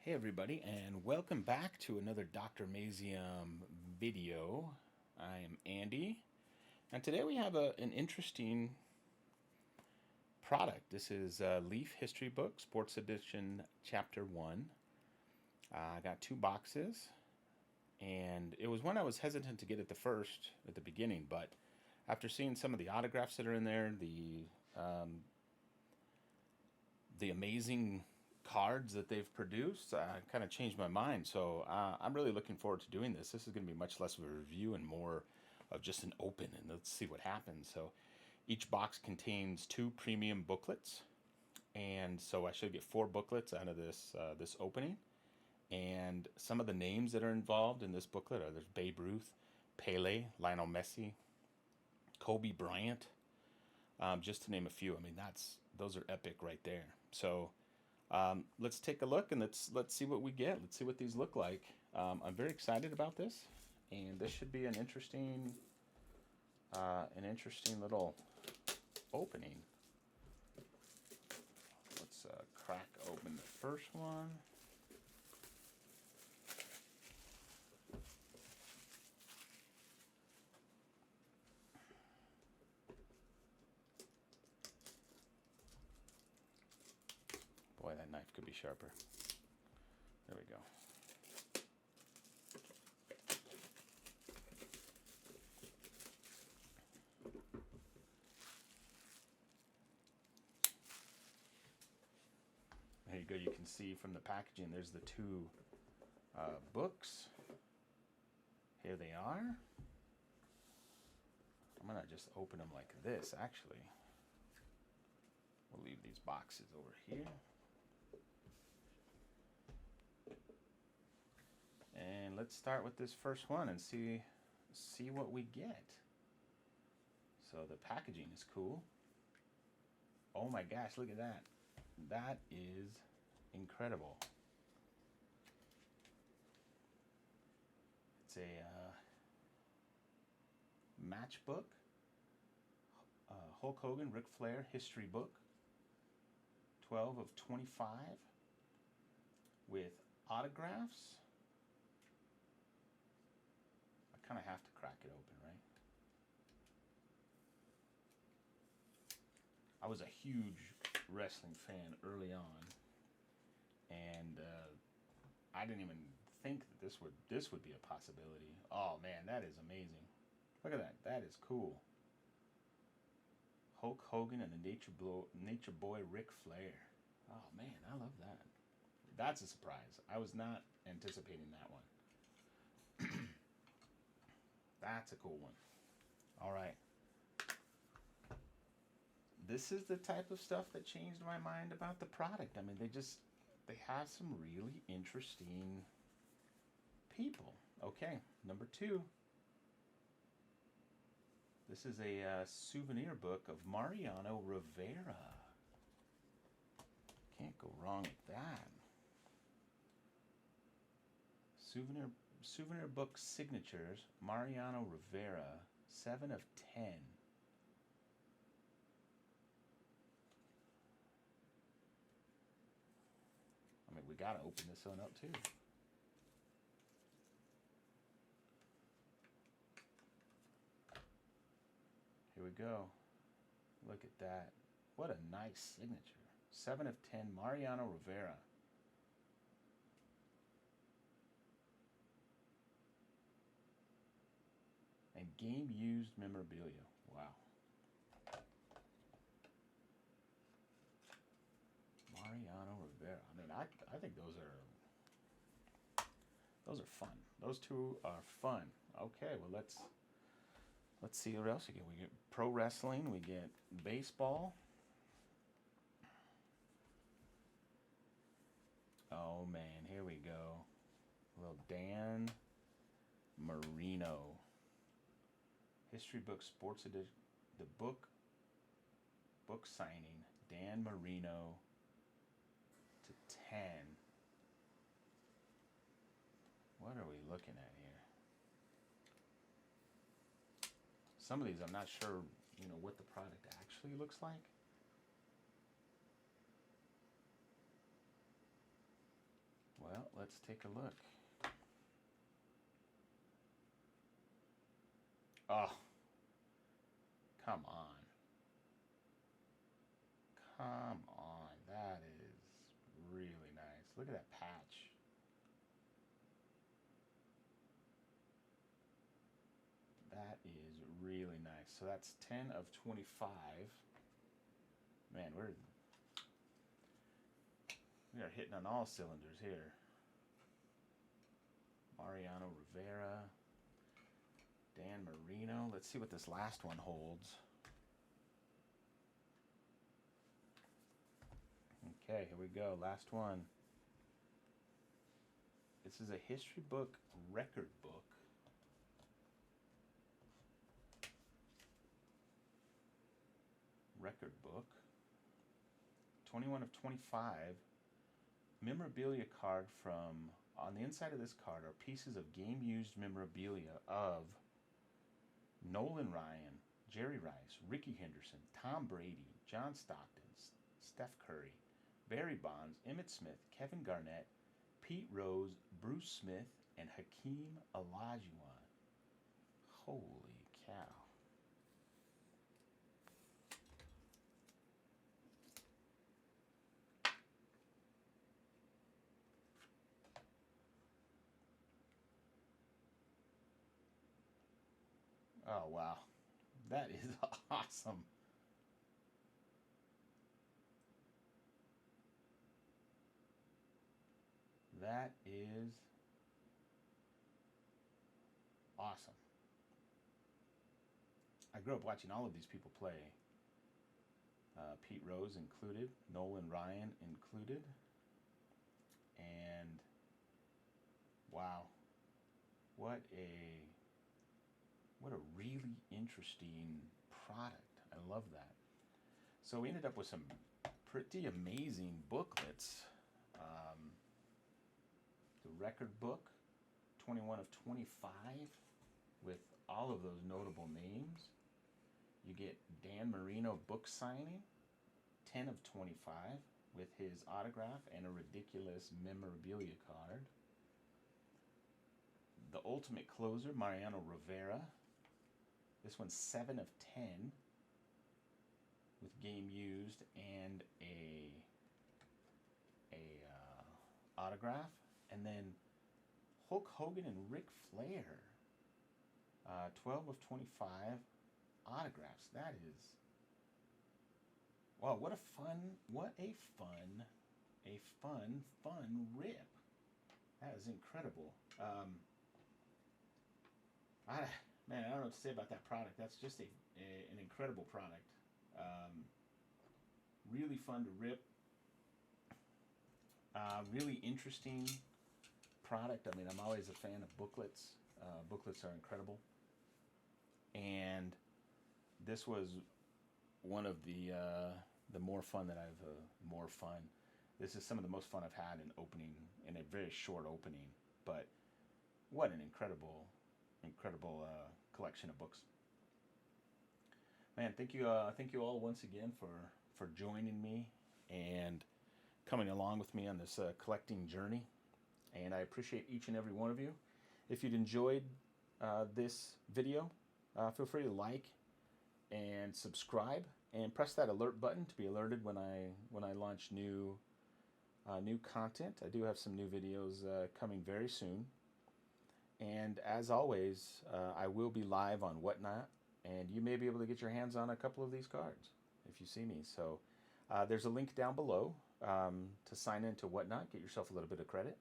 Hey everybody, and welcome back to another Dr. Mazium video. I am Andy, and today we have an interesting product. This is Leaf History Book, Sports Edition, Chapter 1. I got two boxes, and it was one I was hesitant to get at the beginning, but after seeing some of the autographs that are in there, the amazing cards that they've produced kind of changed my mind. So I'm really looking forward to doing this. This is going to be much less of a review and more of just an open, and let's see what happens. So each box contains two premium booklets, and so I should get four booklets out of this opening. And some of the names that are involved in this booklet are there's Babe Ruth, Pele, Lionel Messi, Kobe Bryant, just to name a few. I mean, those are epic right there. So let's take a look and let's see what we get. Let's see what these look like. I'm very excited about this, and this should be an interesting little opening. Let's crack open the first one. Boy, that knife could be sharper. There we go. There you go. You can see from the packaging, there's the two books. Here they are. I'm going to just open them like this, actually. We'll leave these boxes over here. And let's start with this first one and see what we get. So the packaging is cool. Oh my gosh, look at that. That is incredible. It's a matchbook. Hulk Hogan, Ric Flair history book. 12 of 25 with autographs. I kind of have to crack it open, right? I was a huge wrestling fan early on, and I didn't even think that this would be a possibility. Oh man, that is amazing! Look at that. That is cool. Hulk Hogan and the Nature Boy Ric Flair. Oh man, I love that. That's a surprise. I was not anticipating that one. That's a cool one. All right. This is the type of stuff that changed my mind about the product. I mean, they have some really interesting people. Okay, number two. This is a souvenir book of Mariano Rivera. Can't go wrong with that. Souvenir book signatures, Mariano Rivera, 7 of 10. I mean, we gotta open this one up too. Here we go. Look at that. What a nice signature. 7 of 10, Mariano Rivera. And game used memorabilia. Wow. Mariano Rivera. I mean, I think those are fun. Those two are fun. Okay, well let's see what else we get. We get pro wrestling, we get baseball. Oh man, here we go. A little Dan Marino. History book, sports edition. The book signing. Dan Marino to 10. What are we looking at here? Some of these I'm not sure, what the product actually looks like. Well, let's take a look. Oh, come on. Come on. That is really nice. Look at that patch. That is really nice. So that's 10 of 25. Man, we are hitting on all cylinders here. Mariano Rivera, Dan Marino. Let's see what this last one holds. Okay, here we go. Last one. This is a history book, record book. Record book. 21 of 25. Memorabilia card from, on the inside of this card are pieces of game-used memorabilia of Nolan Ryan, Jerry Rice, Ricky Henderson, Tom Brady, John Stockton, Steph Curry, Barry Bonds, Emmitt Smith, Kevin Garnett, Pete Rose, Bruce Smith, and Hakeem Olajuwon. Holy cow. Oh, wow. That is awesome. That is awesome. I grew up watching all of these people play. Pete Rose included, Nolan Ryan included, and wow, what a really interesting product. I love that. So we ended up with some pretty amazing booklets. The record book, 21 of 25, with all of those notable names. You get Dan Marino book signing, 10 of 25, with his autograph and a ridiculous memorabilia card. The Ultimate Closer, Mariano Rivera. This one's 7 of 10, with game used and a autograph. And then Hulk Hogan and Ric Flair, 12 of 25 autographs. That is, wow, what a fun rip. That is incredible. Man, I don't know what to say about that product. That's just an incredible product. Really fun to rip. Really interesting product. I mean, I'm always a fan of booklets. Booklets are incredible. And this was one of the more fun that I've more fun. This is some of the most fun I've had in a very short opening. But what an incredible collection of books. Man, thank you all once again for joining me and coming along with me on this collecting journey. And I appreciate each and every one of you. If you'd enjoyed this video, feel free to like and subscribe and press that alert button to be alerted when I launch new content. I do have some new videos coming very soon. And as always, I will be live on Whatnot, and you may be able to get your hands on a couple of these cards if you see me. So there's a link down below to sign into Whatnot, get yourself a little bit of credit,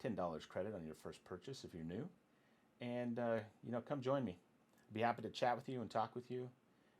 $10 credit on your first purchase if you're new. And, come join me. I'd be happy to chat with you and talk with you.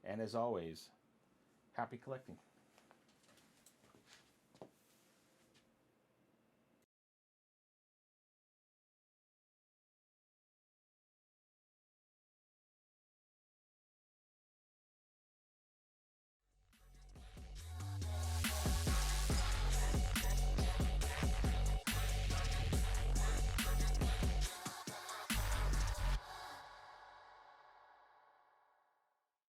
And as always, happy collecting.